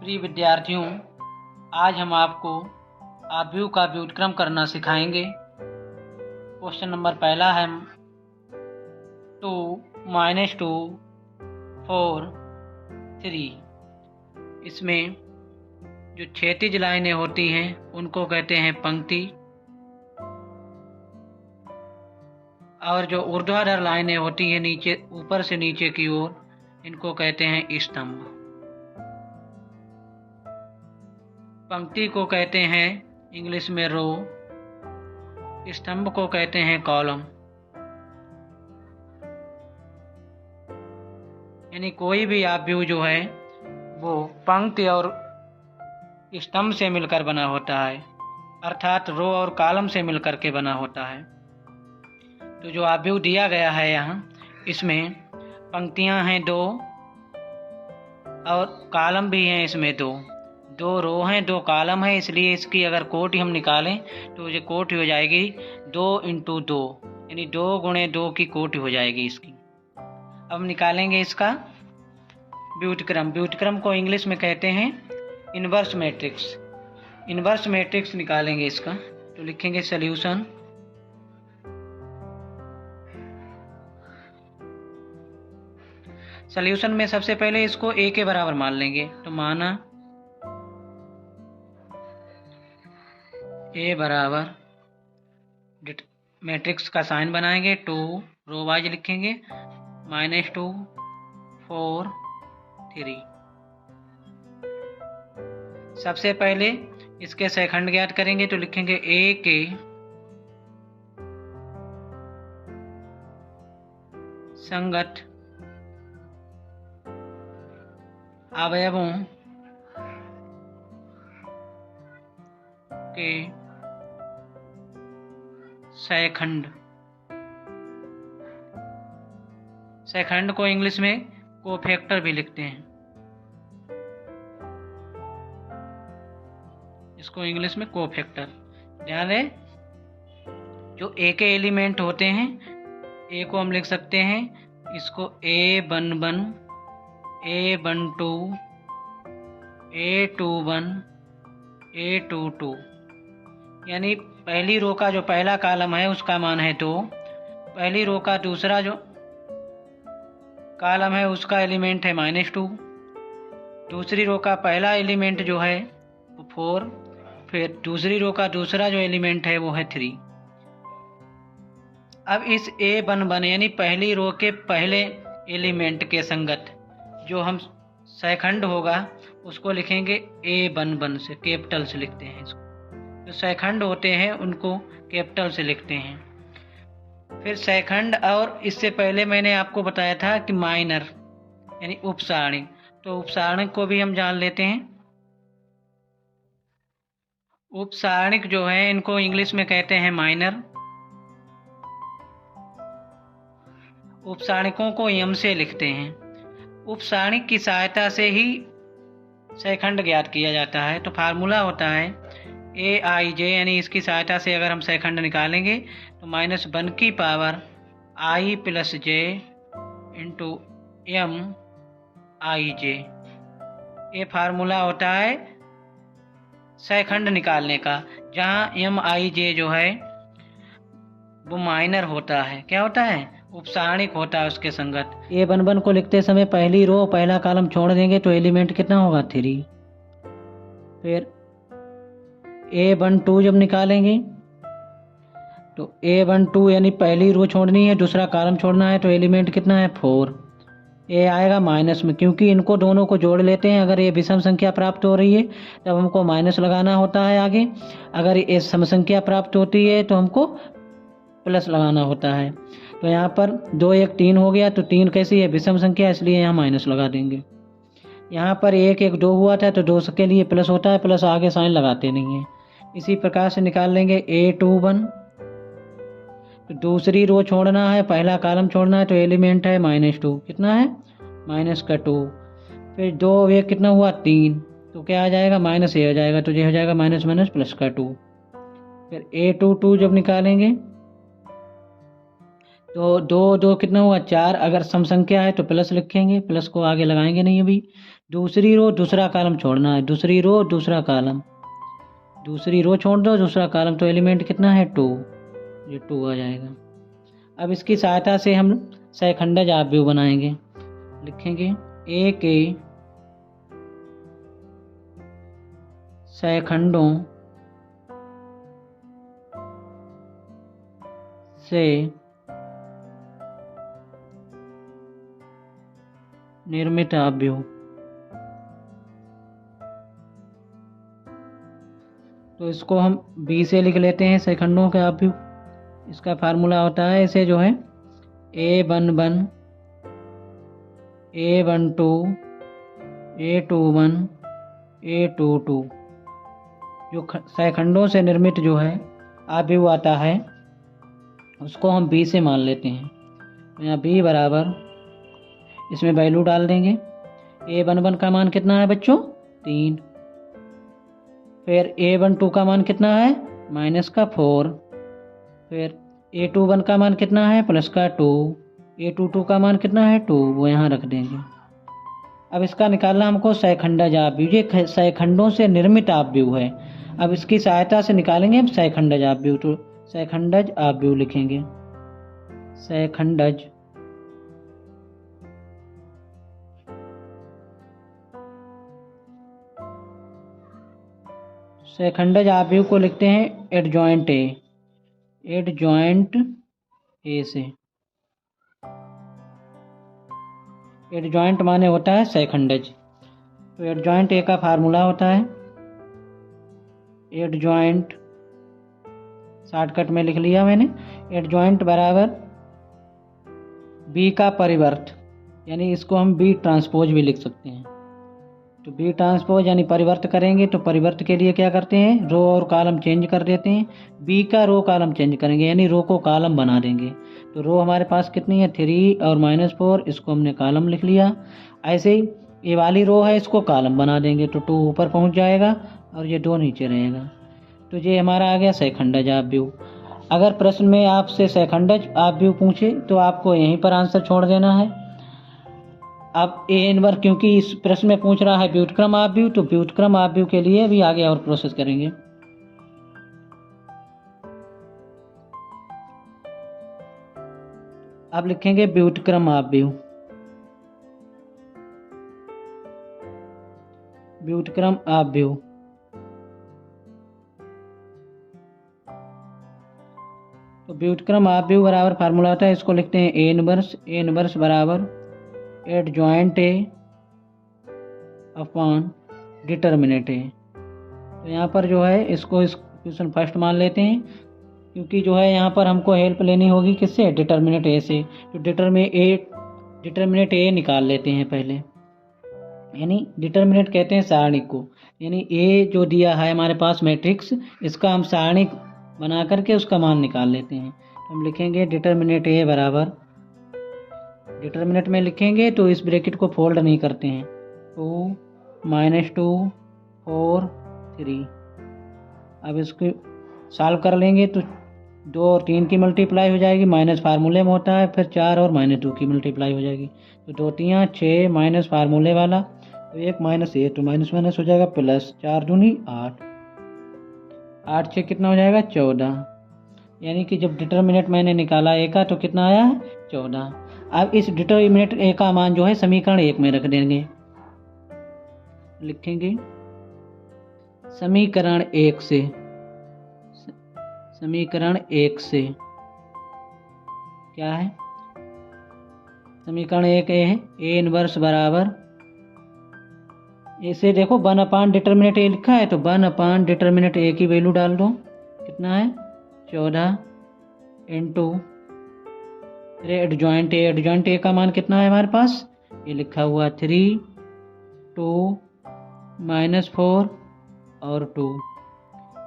प्रिय विद्यार्थियों, आज हम आपको आव्यूह का व्युत्क्रम करना सिखाएंगे। क्वेश्चन नंबर पहला है 2 - 2 4 3। इसमें जो क्षैतिज लाइनें होती हैं उनको कहते हैं पंक्ति, और जो ऊर्ध्वाधर लाइनें होती हैं नीचे ऊपर से नीचे की ओर, इनको कहते हैं स्तंभ। पंक्ति को कहते हैं इंग्लिश में रो, स्तंभ को कहते हैं कॉलम। यानी कोई भी आव्यूह जो है वो पंक्ति और स्तंभ से मिलकर बना होता है, अर्थात रो और कॉलम से मिलकर के बना होता है। तो जो आव्यूह दिया गया है यहाँ, इसमें पंक्तियाँ हैं 2 और कॉलम भी हैं इसमें 2 रो हैं 2 कॉलम है, इसलिए इसकी अगर कोटि हम निकालें तो ये कोटि हो जाएगी 2 × 2, यानी 2 × 2 की कोटि हो जाएगी इसकी। अब निकालेंगे इसका व्युत्क्रम। व्युत्क्रम को इंग्लिश में कहते हैं इन्वर्स मैट्रिक्स। इन्वर्स मैट्रिक्स निकालेंगे इसका, तो लिखेंगे सॉल्यूशन। सॉल्यूशन में सबसे पहले इसको a के बराबर मान लेंगे, तो माना a बराबर मैट्रिक्स का साइन बनाएंगे 2 रो वाइज लिखेंगे -2 4 3। सबसे पहले इसके सेकंड ज्ञात करेंगे, तो लिखेंगे a के संगत अवयवों के सेकंड। सेकंड को इंग्लिश में कोफैक्टर भी लिखते हैं, इसको इंग्लिश में कोफैक्टर। ध्यान दें, जो ए के एलिमेंट होते हैं, ए को हम लिख सकते हैं इसको A11 A12 A21 A22, यानी पहली रो का जो पहला कॉलम है उसका मान है 2, पहली रो का दूसरा जो कॉलम है उसका एलिमेंट है -2, दूसरी रो का पहला एलिमेंट जो है वो 4, फिर दूसरी रो का दूसरा जो एलिमेंट है वो है 3। अब इस A11 यानी पहली रो के पहले एलिमेंट के संगत जो हम सेकंड होगा उसको लिखेंगे A11 से, कैपिटल से लिखते हैं इसको। जो सेकंड होते हैं उनको कैपिटल से लिखते हैं। फिर सेकंड, और इससे पहले मैंने आपको बताया था कि माइनर यानी उपसारणिक, तो उपसारणिक को भी हम जान लेते हैं। उपसारणिक जो है इनको इंग्लिश में कहते हैं माइनर। उपसारणिकों को यम से लिखते हैं। उपसारणिक की सहायता से ही सेकंड ज्ञात किया जाता है। तो फार्मूला होता है AIJ, यानी इसकी सहायता से अगर हम सेकंड निकालेंगे तो -1 की पावर I + J × MIJ। ये फार्मूला होता है सेकंड निकालने का, जहाँ MIJ जो है वो माइनर होता है। क्या होता है? उपसारणिक होता है उसके संगत। A11 को लिखते समय पहली रो पहला कॉलम छोड़ देंगे तो एलिमेंट कितना होगा 3। फिर A12 जब निकालेंगे तो A12 यानी पहली रो छोड़नी है, दूसरा कॉलम छोड़ना है, तो एलिमेंट कितना है 4। ए आएगा माइनस में, क्योंकि इनको दोनों को जोड़ लेते हैं। अगर ये विषम संख्या प्राप्त हो रही है तब हमको माइनस लगाना होता है आगे, अगर ये सम संख्या प्राप्त होती है तो हमको प्लस लगाना होता है। तो यहाँ पर 2 1 3 हो गया, तो 3 कैसी है? विषम संख्या, इसलिए यहाँ माइनस लगा देंगे। यहाँ पर 1 1 2 हुआ था तो 2 के लिए प्लस होता है, प्लस आगे साइन लगाते नहीं हैं। इसी प्रकार से निकाल लेंगे A21, तो दूसरी रो छोड़ना है, पहला कॉलम छोड़ना है, तो एलिमेंट है -2। कितना है? -2। फिर 2 1 कितना हुआ? 3, तो क्या आ जाएगा? -a आ जाएगा, तो ये हो जाएगा -2। फिर A22 जब निकालेंगे तो 2 2 कितना हुआ? 4। अगर सम संख्या है तो प्लस लिखेंगे, प्लस को आगे लगाएंगे नहीं अभी, दूसरी रो दूसरा कॉलम छोड़ना है, दूसरी रो दूसरा कॉलम, दूसरी रो छोड़ दो दूसरा कॉलम, तो एलिमेंट कितना है 2, ये 2 आ जाएगा। अब इसकी सहायता से हम सहखंडज आव्यूह बनाएंगे। लिखेंगे ए के सहखंडों से निर्मित आव्यूह। तो इसको हम बी से लिख लेते हैं सहखंडों के आव्यूह। इसका फार्मूला होता है, इसे जो है A11 A12 A21 A22 जो सहखंडों से निर्मित जो है आव्यूह आता है उसको हम बी से मान लेते हैं। तो यहाँ बी बराबर, इसमें वैल्यू डाल देंगे। A11 का मान कितना है बच्चों 3, फिर A12 का मान कितना है -4, फिर A21 का मान कितना है +2, A22 का मान कितना है 2, वो यहाँ रख देंगे। अब इसका निकालना हमको सहखंडज आव्यूह, ये सहखंडों से निर्मित आव्यूह है। अब इसकी सहायता से निकालेंगे हम सहखंडज आव्यूह। तो सहखंडज आव्यूह लिखेंगे, सहखंडज सहखंडज आव्यूह को लिखते हैं एडजॉइंट ए, एडजॉइंट ए से। एडजॉइंट माने होता है सहखंडज। तो एडजॉइंट ए का फार्मूला होता है, एडजॉइंट शॉर्टकट में लिख लिया मैंने, एडजॉइंट बराबर बी का परिवर्त, यानी इसको हम बी ट्रांसपोज भी लिख सकते हैं। तो बी ट्रांसपोज यानी परिवर्त करेंगे, तो परिवर्त के लिए क्या करते हैं, रो और कॉलम चेंज कर देते हैं। बी का रो कॉलम चेंज करेंगे, यानी रो को कॉलम बना देंगे। तो रो हमारे पास कितनी है 3 और -4, इसको हमने कॉलम लिख लिया। ऐसे ही ये वाली रो है, इसको कॉलम बना देंगे, तो 2 ऊपर पहुंच जाएगा और ये 2 नीचे रहेगा। तो ये हमारा आ गया सहखंडज आव्यूह। अगर प्रश्न में आपसे सहखंडज आव्यूह पूछे तो आपको यहीं पर आंसर छोड़ देना है। अब A-1, क्योंकि इस प्रश्न में पूछ रहा है व्युत्क्रम आव्यूह, तो व्युत्क्रम आव्यूह के लिए भी आगे और प्रोसेस करेंगे। अब लिखेंगे व्युत्क्रम आव्यूह, व्युत्क्रम आव्यूह। तो व्युत्क्रम आव्यूह बराबर फार्मूला होता है, इसको लिखते हैं A-1 बराबर एडजॉइंट ए अपॉन डिटर्मिनेंट ए। तो यहाँ पर जो है इसको क्वेश्चन फर्स्ट मान लेते हैं, क्योंकि जो है यहाँ पर हमको हेल्प लेनी होगी किससे, डिटर्मिनेंट ए से। तो डिटर्मिनेंट ए निकाल लेते हैं पहले, यानी डिटर्मिनेंट कहते हैं सारणी को, यानी ए जो दिया है हमारे पास मैट्रिक्स, इसका हम सारणी बना करके उसका मान निकाल लेते हैं। तो हम लिखेंगे डिटर्मिनेंट ए बराबर, डिटर्मिनेंट में लिखेंगे तो इस ब्रैकेट को फोल्ड नहीं करते हैं, 2 -2 4 3। अब इसको सॉल्व कर लेंगे तो 2 और 3 की मल्टीप्लाई हो जाएगी, माइनस फार्मूले में होता है, फिर 4 और -2 की मल्टीप्लाई हो जाएगी। तो 2 3 6 माइनस फार्मूले वाला, तो 1 -1, तो माइनस हो जाएगा प्लस, 4 दूनी 8, 8 6 कितना हो जाएगा 14। यानी कि जब डिटर्मिनेंट मैंने निकाला ए का तो कितना आया है 14। अब इस डिटर्मिनेंट ए का मान जो है समीकरण 1 में रख देंगे। लिखेंगे समीकरण 1 से, समीकरण 1 से क्या है, समीकरण 1 ए है A-1 बराबर, इसे देखो 1 डिटर्मिनेंट ए लिखा है, तो 1 डिटर्मिनेंट ए की वैल्यू डाल दो, कितना है 14 into adjoint A, adjoint A का मान कितना है हमारे पास, ये लिखा हुआ 3 2 -4 और 2।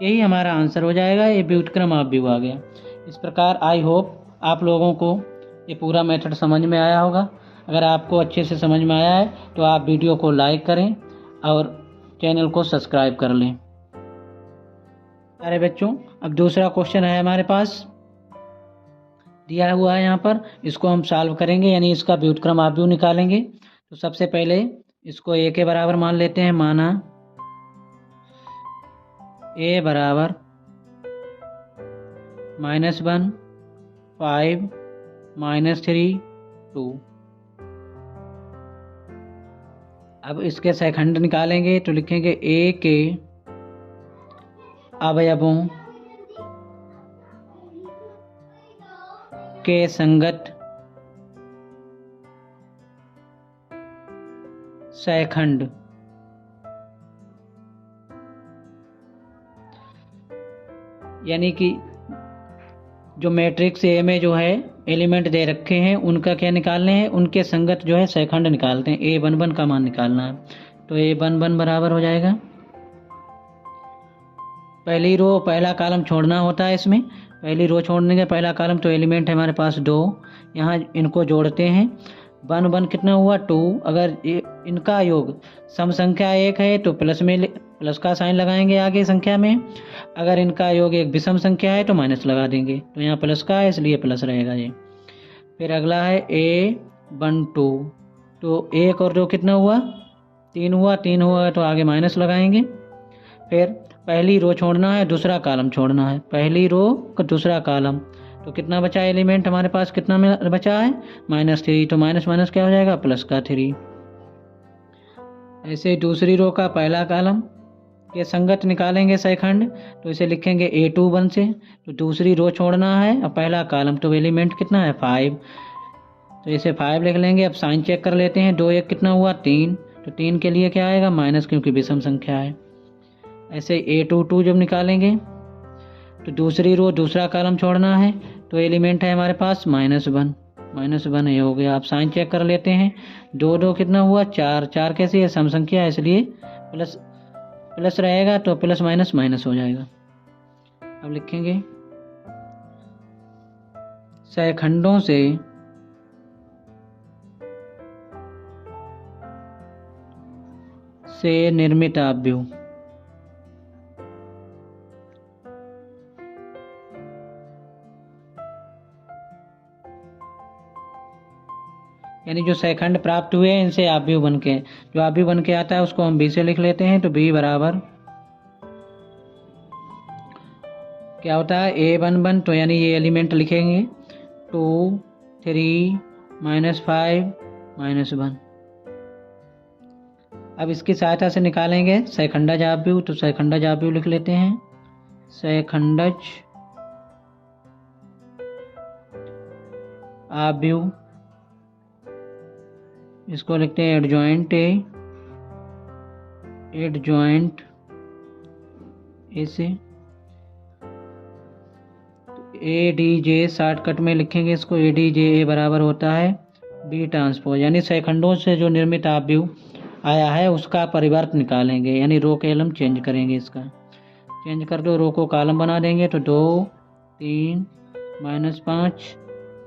यही हमारा आंसर हो जाएगा, ये व्युत्क्रम आव्यूह आ गया। इस प्रकार आई होप आप लोगों को ये पूरा मेथड समझ में आया होगा। अगर आपको अच्छे से समझ में आया है तो आप वीडियो को लाइक करें और चैनल को सब्सक्राइब कर लें। अरे बच्चों, अब दूसरा क्वेश्चन है हमारे पास दिया हुआ है यहाँ पर, इसको हम सॉल्व करेंगे, यानी इसका व्युत्क्रम आव्यूह निकालेंगे। तो सबसे पहले इसको ए के बराबर मान लेते हैं। माना ए बराबर -1, 5, -3, 2। अब इसके सेकंड निकालेंगे तो लिखेंगे ए के अवयवों के संगत सेकंड। यानी कि जो मैट्रिक्स ए में जो है एलिमेंट दे रखे हैं उनका क्या निकालने हैं, उनके संगत जो है सेकंड निकालते हैं। A11 का मान निकालना है। तो A11 बराबर हो जाएगा, पहली रो पहला कॉलम छोड़ना होता है। इसमें पहली रो छोड़ने के पहला कॉलम, तो एलिमेंट है हमारे पास 2, यहाँ इनको जोड़ते हैं। 1 1 कितना हुआ 2। अगर इनका योग सम संख्या 1 है तो प्लस का साइन लगाएंगे आगे संख्या में। अगर इनका योग एक विषम संख्या है तो माइनस लगा देंगे। तो यहाँ प्लस का है इसलिए प्लस रहेगा ये। फिर अगला है A12, तो 1 और 2 कितना हुआ 3 हुआ। 3 हुआ तो आगे माइनस लगाएंगे। फिर पहली रो छोड़ना है, दूसरा कॉलम छोड़ना है। पहली रो का दूसरा कॉलम, तो कितना बचा एलिमेंट हमारे पास, कितना में बचा है -3। तो माइनस माइनस क्या हो जाएगा प्लस का 3। ऐसे दूसरी रो का पहला कॉलम के संगत निकालेंगे सेकंड, तो इसे लिखेंगे A21 से। तो दूसरी रो छोड़ना है और पहला कॉलम, तो एलिमेंट कितना है 5, तो इसे 5 लिख लेंगे। अब साइन चेक कर लेते हैं। 2 1 कितना हुआ 3, तो 3 के लिए क्या आएगा माइनस, क्योंकि विषम संख्या है। ऐसे A22 जब निकालेंगे तो दूसरी रो दूसरा कॉलम छोड़ना है, तो एलिमेंट है हमारे पास -1 ये हो गया। आप साइन चेक कर लेते हैं। 2 2 कितना हुआ 4, 4 कैसी है सम संख्या है इसलिए प्लस रहेगा, तो प्लस माइनस माइनस हो जाएगा। अब लिखेंगे सेकंडों से निर्मित आव्यूह। यानी जो सेकंड प्राप्त हुए हैं इनसे आव्यूह बन के, जो आव्यूह बन के आता है उसको हम B से लिख लेते हैं। तो B बराबर क्या होता है A11, तो यानी ये एलिमेंट लिखेंगे 2 3 -5 -1। अब इसकी सहायता से निकालेंगे सेकंडज आव्यूह। तो सेकंडज आव्यूह लिख लेते हैं। सेकंडज आव्यूह, इसको लिखते हैं एडजॉइंट ए से। ADJ शॉर्टकट में लिखेंगे इसको। ADJ बराबर होता है B ट्रांसपोज। यानी सेकंडों से जो निर्मित आव्यूह आया है उसका परिवर्त निकालेंगे, यानी रो कॉलम चेंज करेंगे। इसका चेंज कर दो, रो को कॉलम बना देंगे। तो 2 3 -5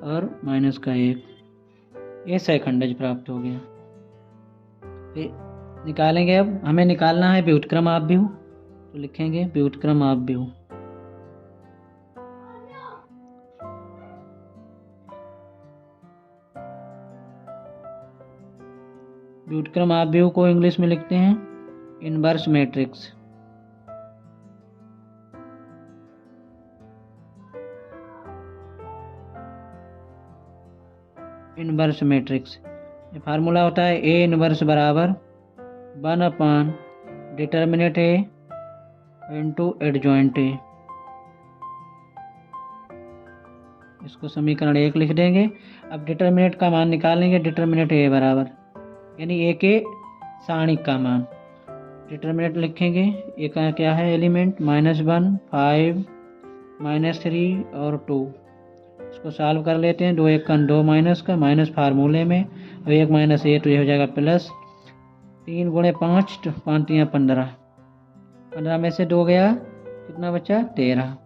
और माइनस का 1, ये सेकंडज प्राप्त हो गया। फिर निकालेंगे। अब हमें निकालना है व्युत्क्रम आव्यूह, तो लिखेंगे व्युत्क्रम आव्यूह। व्युत्क्रम आव्यूह को इंग्लिश में लिखते हैं इनवर्स मैट्रिक्स। इनवर्स मैट्रिक्स ये फार्मूला होता है A इनवर्स बराबर 1/डिटर्मिनेंट A इंटू एडजॉइंट A। इसको समीकरण 1 लिख देंगे। अब डिटर्मिनेंट का मान निकालेंगे। डिटर्मिनेंट A बराबर यानी A के सारणिक का मान। डिटर्मिनेंट लिखेंगे A का क्या है एलिमेंट -1 5 -3 और 2। इसको सॉल्व कर लेते हैं। 2 1 का 2 माइनस का, माइनस फार्मूले में, और 1 माइनस ए तो ये हो जाएगा प्लस। 3 गुणे 5 तो 5 3 15, 15 में से 2 गया, कितना बचा 13।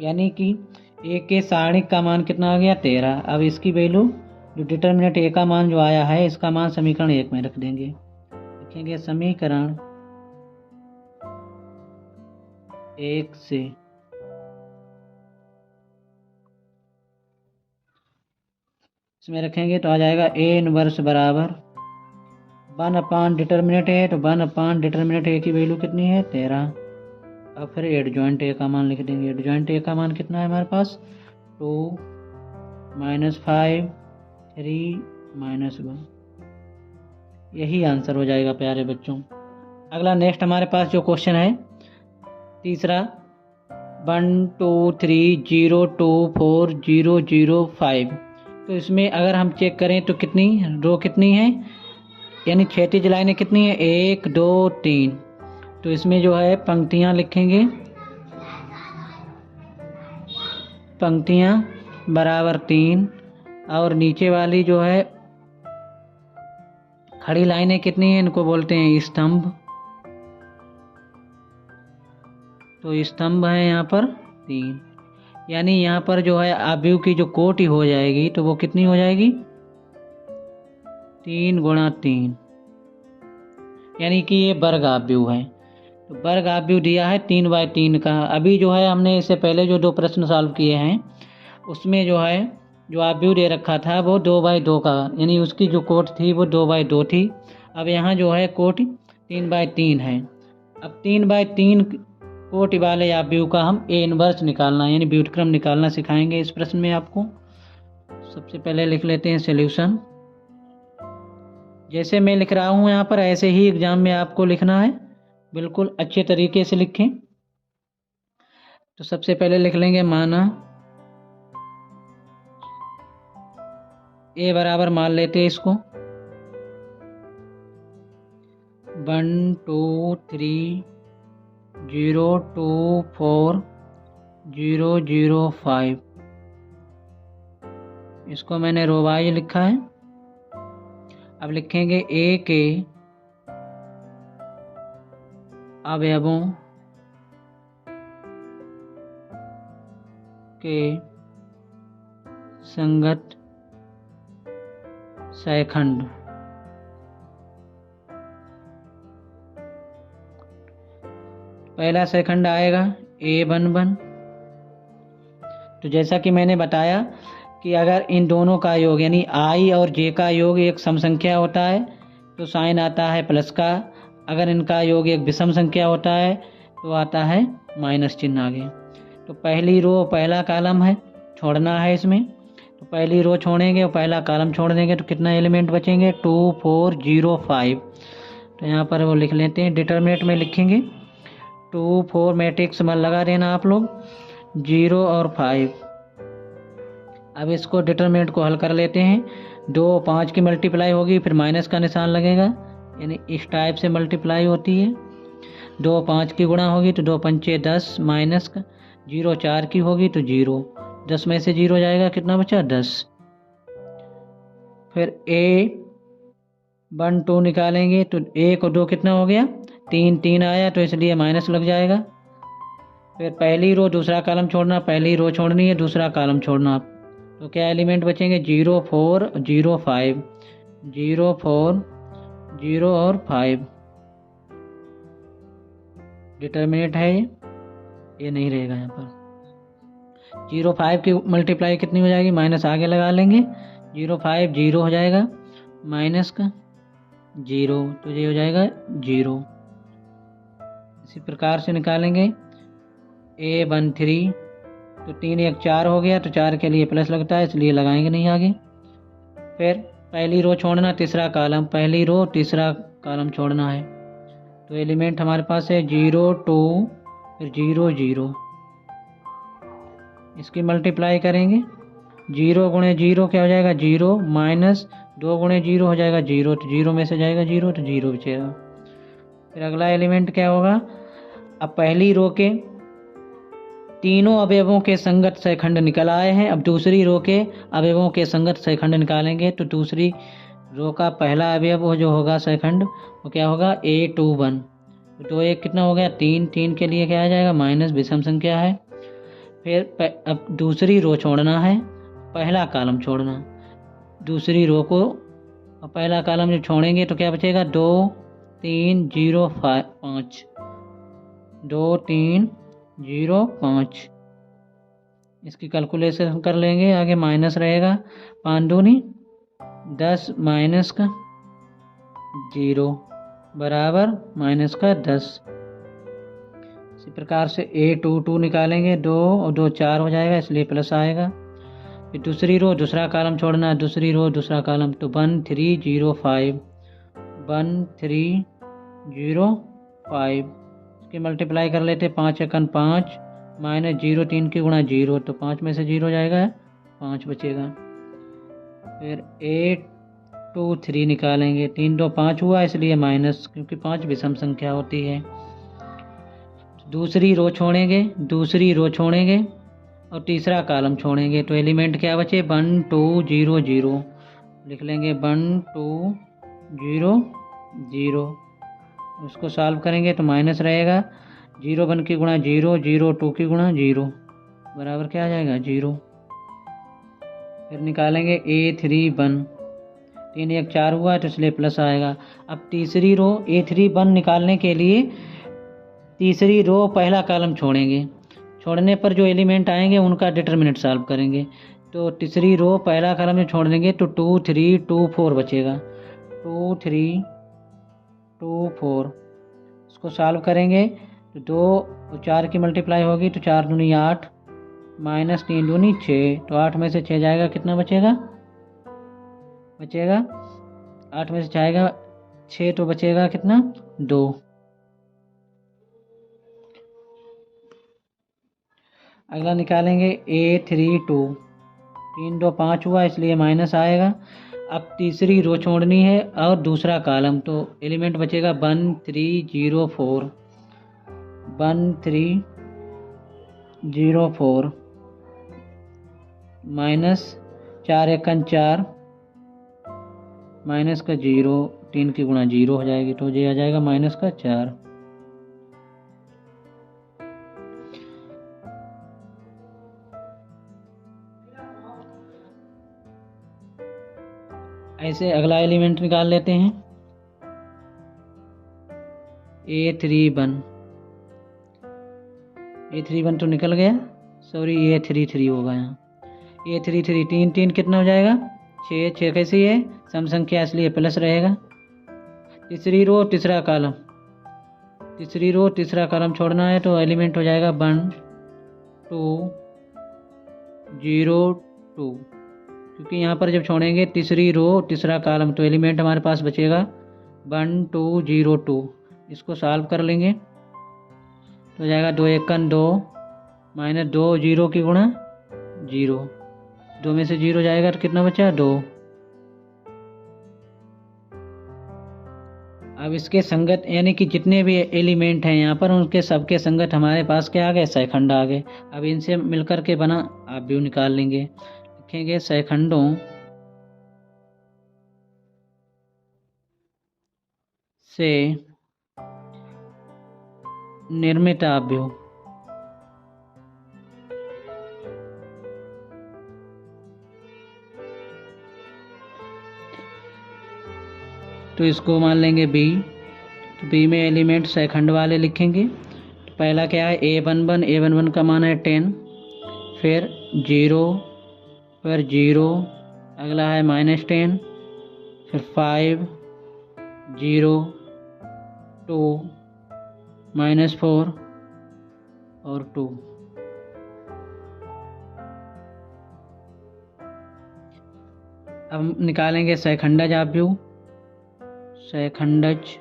यानी कि ए के सारणिक का मान कितना आ गया 13। अब इसकी वैल्यू जो डिटर्मिनेंट ए का मान जो आया है इसका मान समीकरण 1 में रख देंगे। लिखेंगे समीकरण 1 से इसमें रखेंगे तो आ जाएगा A इनवर्स बराबर 1/डिटर्मिनेंट ए, तो 1/डिटर्मिनेंट ए की वैल्यू कितनी है 13। अब फिर एडजॉइंट ए का मान लिख देंगे। एडजॉइंट ए का मान कितना है हमारे पास 2 -5 3 -1। यही आंसर हो जाएगा प्यारे बच्चों। अगला नेक्स्ट हमारे पास जो क्वेश्चन है तीसरा 1 2 3 0 2 4 0 0 5। तो इसमें अगर हम चेक करें तो कितनी रो कितनी है, यानी क्षैतिज लाइनें कितनी है 1 2 3। तो इसमें जो है पंक्तियां लिखेंगे, पंक्तियां बराबर 3, और नीचे वाली जो है खड़ी लाइनें कितनी हैं इनको बोलते हैं स्तंभ। तो स्तंभ है यहाँ पर 3, यानी यहाँ पर जो है आव्यूह की जो कोटि हो जाएगी तो वो कितनी हो जाएगी 3 × 3, यानी कि ये वर्ग आव्यूह है। तो वर्ग आव्यूह दिया है 3/3 का। अभी जो है हमने इससे पहले जो 2 प्रश्न सॉल्व किए हैं उसमें जो है जो आव्यूह दे रखा था वो 2/2 का, यानी उसकी जो कोट थी वो 2/2 थी। अब यहाँ जो है कोट 3/3 है। अब 3/3 कोटि वाले आव्यूह का हम ए इनवर्स निकालना यानी व्युत्क्रम निकालना सिखाएंगे इस प्रश्न में आपको। सबसे पहले लिख लेते हैं सॉल्यूशन। जैसे मैं लिख रहा हूँ यहाँ पर ऐसे ही एग्जाम में आपको लिखना है, बिल्कुल अच्छे तरीके से लिखें। तो सबसे पहले लिख लेंगे माना ए बराबर मान लेते हैं इसको 1 2 3 0 2 4 0 0 5। इसको मैंने रो वाइज लिखा है। अब लिखेंगे ए के अवयवों के संगत सहखंड। पहला सहखंड आएगा A11। तो जैसा कि मैंने बताया कि अगर इन दोनों का योग यानी I और J का योग एक सम संख्या होता है तो साइन आता है प्लस का, अगर इनका योग एक विषम संख्या होता है तो आता है माइनस चिन्ह आगे। तो पहली रो पहला कॉलम है, छोड़ना है इसमें, तो पहली रो छोड़ेंगे और पहला कॉलम छोड़ देंगे तो कितना एलिमेंट बचेंगे 2 4 0 5। तो यहाँ पर वो लिख लेते हैं, डिटरमिनेंट में लिखेंगे 2 4 मैट्रिक्स में लगा देना आप लोग 0 और 5। अब इसको डिटरमिनेंट को हल कर लेते हैं। 2 5 की मल्टीप्लाई होगी फिर माइनस का निशान लगेगा, यानी इस टाइप से मल्टीप्लाई होती है। 2 5 की गुणा होगी तो 2 पंचे 10 माइनस का 0 4 की होगी तो 0, 10 में से 0 जाएगा कितना बचा 10। फिर A1 2 निकालेंगे तो 1 और 2 कितना हो गया 3 3 आया तो इसलिए माइनस लग जाएगा। फिर पहली रो दूसरा कॉलम छोड़ना, पहली रो छोड़नी है दूसरा कॉलम छोड़ना। तो क्या एलिमेंट बचेंगे 0 4 0 5, 0 4 0 और 5। डिटरमिनेंट है ये नहीं रहेगा यहाँ पर। 0 5 की मल्टीप्लाई कितनी हो जाएगी, माइनस आगे लगा लेंगे, 0 5 0 हो जाएगा माइनस का 0 तो ये हो जाएगा 0। इसी प्रकार से निकालेंगे A13 तो 3 1 4 हो गया तो 4 के लिए प्लस लगता है इसलिए लगाएंगे नहीं आगे। फिर पहली रो छोड़ना तीसरा कॉलम, पहली रो तीसरा कॉलम छोड़ना है। तो एलिमेंट हमारे पास है 0 2 फिर 0 0। इसकी मल्टीप्लाई करेंगे 0 × 0 क्या हो जाएगा 0 माइनस 2 × 0 हो जाएगा 0, तो 0 में से जाएगा 0 तो 0 बचेगा। फिर अगला एलिमेंट क्या होगा, अब पहली रो के तीनों अवयवों के संगत सहखंड निकल आए हैं। अब दूसरी रो के अवयवों के संगत सहखंड निकालेंगे तो दूसरी रो का पहला अवयव जो होगा सहखंड वो क्या होगा A21। तो 1 कितना हो गया 3, 3 के लिए क्या आ जाएगा माइनस विषम संख्या है। फिर अब दूसरी रो छोड़ना है पहला कॉलम छोड़ना, दूसरी रो को पहला कॉलम जो छोड़ेंगे तो क्या बचेगा 2 3 0 5, 2 3 0 5। इसकी कैलकुलेशन कर लेंगे, आगे माइनस रहेगा 5 दूनी 10 माइनस का 0 बराबर माइनस का 10। इसी प्रकार से A22 निकालेंगे, 2 और 2 4 हो जाएगा, इसलिए प्लस आएगा। फिर दूसरी रो दूसरा कॉलम छोड़ना है, दूसरी रो दूसरा कॉलम, तो 1305 1305 इसकी मल्टीप्लाई कर लेते, 5 एकन 5 माइनस 0 3 की गुणा 0, तो 5 में से 0 जाएगा, 5 बचेगा। फिर 823 निकालेंगे, 3 2 5 हुआ, इसलिए माइनस, क्योंकि 5 विषम संख्या होती है। दूसरी रो छोड़ेंगे और तीसरा कॉलम छोड़ेंगे, तो एलिमेंट क्या बचे, 1 2 0 0 लिख लेंगे, 1 2 0 0। उसको सॉल्व करेंगे तो माइनस रहेगा, 0 1 की गुणा 0, 0 2 की गुणा 0 बराबर क्या आ जाएगा, 0। फिर निकालेंगे A31, 3 1 4 हुआ तो इसलिए प्लस आएगा। अब तीसरी रो A31 निकालने के लिए तीसरी रो पहला कॉलम छोड़ने पर जो एलिमेंट आएंगे उनका डिटरमिनेंट सॉल्व करेंगे। तो तीसरी रो पहला कॉलम जो छोड़ देंगे तो 2 3 2 4 बचेगा, 2 3 2 4। इसको सॉल्व करेंगे तो 2 और 4 की मल्टीप्लाई होगी, तो 4 दूनी 8 माइनस 3 दूनी 6, तो 8 में से 6 जाएगा, कितना बचेगा 8 में से जाएगा 6, तो बचेगा कितना, 2। अगला निकालेंगे A32, 3 2 5 हुआ, इसलिए माइनस आएगा। अब तीसरी रो छोड़नी है और दूसरा कॉलम, तो एलिमेंट बचेगा 1304 1304 माइनस 4 एकन 4 माइनस का 0, 3 की गुणा 0 हो जाएगी, तो ये आ जाएगा माइनस का 4। ऐसे अगला एलिमेंट निकाल लेते हैं, A31 तो निकल गया, सॉरी A33 होगा यहाँ, A33 3 3 कितना हो जाएगा, 6 6 कैसी है, सम संख्या इसलिए प्लस रहेगा। तीसरी रो तीसरा कॉलम छोड़ना है, तो एलिमेंट हो जाएगा 1 2 0 2, क्योंकि यहाँ पर जब छोड़ेंगे तीसरी रो तीसरा कॉलम, तो एलिमेंट हमारे पास बचेगा 1 2 0 2। इसको सॉल्व कर लेंगे तो हो जाएगा 2 एकन 2 माइनस 2 0 की गुणा 0, 2 में से 0 जाएगा, तो कितना बचा, 2। अब इसके संगत यानी कि जितने भी एलिमेंट हैं यहाँ पर, उनके सबके संगत हमारे पास क्या आ गए, सहखंड आ गए। अब इनसे मिलकर के बना आप भी निकाल लेंगे, लिखेंगे सहखंडों से निर्मित आव्यूह। तो इसको मान लेंगे B, तो B में एलिमेंट सहखंड वाले लिखेंगे। तो पहला क्या है, A11 का मान है 10, फिर 0 फिर 0, अगला है -10, फिर 5 0 2 -4 और 2। अब निकालेंगे सहखंडज आव्यूह, सहखंडज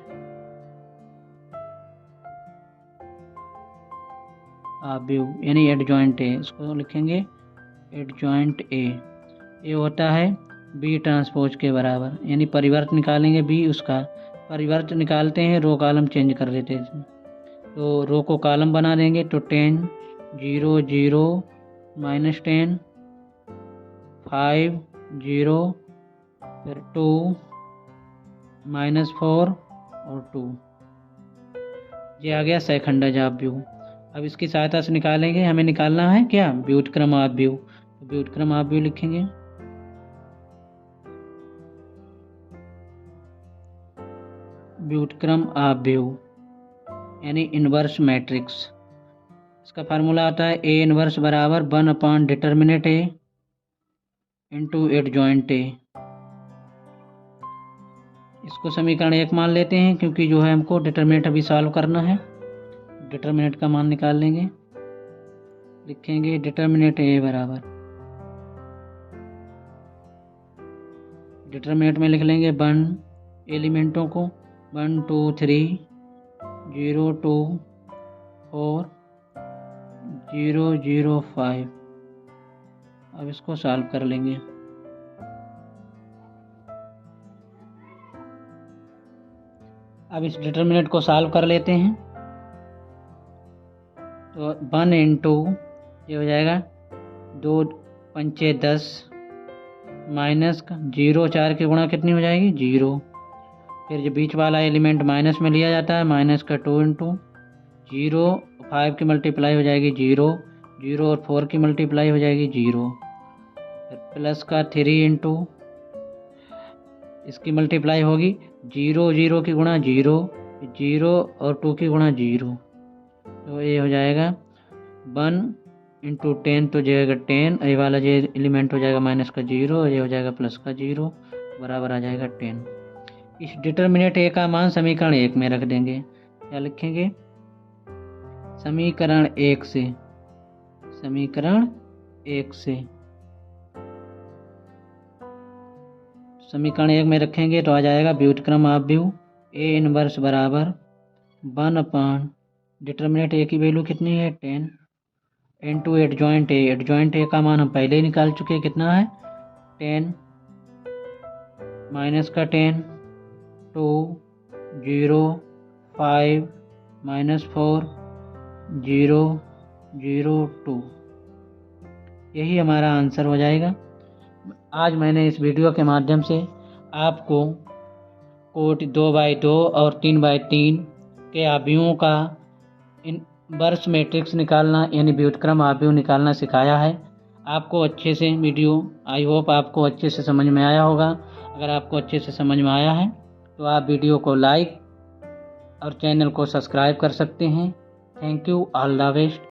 आव्यूह यानी एडजॉइंट ए, इसको लिखेंगे एडजॉइंट ए। ये होता है B ट्रांसपोज के बराबर, यानी परिवर्त निकालेंगे B, उसका परिवर्त निकालते हैं, रो कॉलम चेंज कर देते हैं, तो रो को कॉलम बना देंगे, तो 10 0 0 -10 5 0 फिर 2 -4 और 2। ये आ गया सहखंडज आव्यूह। अब इसकी सहायता से निकालेंगे, हमें निकालना है क्या, व्युत्क्रम आव्यूह। तो व्युत्क्रम आव्यूह लिखेंगे, व्युत्क्रम आव्यूह यानी इनवर्स मैट्रिक्स। इसका फार्मूला आता है A इनवर्स बराबर 1 determinant A into adjoint A। इसको समीकरण 1 मान लेते हैं क्योंकि जो है हमको डिटरमिनेंट अभी सॉल्व करना है। डिटरमिनेंट का मान निकाल लेंगे। लिखेंगे डिटरमिनेंट ए बराबर, डिटरमिनेंट में लिख लेंगे 1 एलिमेंटों को 1 2 3 0 2 4 0 0 5। अब इसको सॉल्व कर लेंगे। अब इस डिटरमिनेंट को सॉल्व कर लेते हैं। तो 1 इंटू ये हो जाएगा 2 पंचे 10 माइनस का 0 4 की गुणा कितनी हो जाएगी 0। फिर जो बीच वाला एलिमेंट माइनस में लिया जाता है, माइनस का 2 इंटू 0 5 की मल्टीप्लाई हो जाएगी 0 0 और 4 की मल्टीप्लाई हो जाएगी 0। फिर प्लस का 3 इंटू इसकी मल्टीप्लाई होगी 0 0 की गुणा 0 0 और 2 की गुणा 0। तो ये हो जाएगा 1 इंटू 10 तो जाएगा 10, ये वाला जो एलिमेंट हो जाएगा माइनस का 0 और ये हो जाएगा प्लस का 0 बराबर आ जाएगा 10। इस डिटरमिनेंट ए का मान समीकरण 1 में रख देंगे। क्या लिखेंगे? समीकरण 1 से, समीकरण 1 से समीकरण 1 में रखेंगे तो आ जाएगा व्युत्क्रम अपव्यय ए इनवर्स बराबर 1 डिटरमिनेंट ए की वैल्यू कितनी है 10 into adjoint A. Adjoint A का मान हम पहले ही निकाल चुके हैं, कितना है 10 माइनस का 10 2 0 5 माइनस 4 0 0 2। यही हमारा आंसर हो जाएगा। आज मैंने इस वीडियो के माध्यम से आपको कोटि 2/2 और 3/3 के अवयवों का इनवर्स मैट्रिक्स निकालना यानी व्युत्क्रम अपव्यय निकालना सिखाया है। आपको अच्छे से वीडियो, आई होप आपको अच्छे से समझ में आया होगा। अगर आपको अच्छे से समझ में आया है तो आप वीडियो को लाइक और चैनल को सब्सक्राइब कर सकते हैं। Thank you, all the best.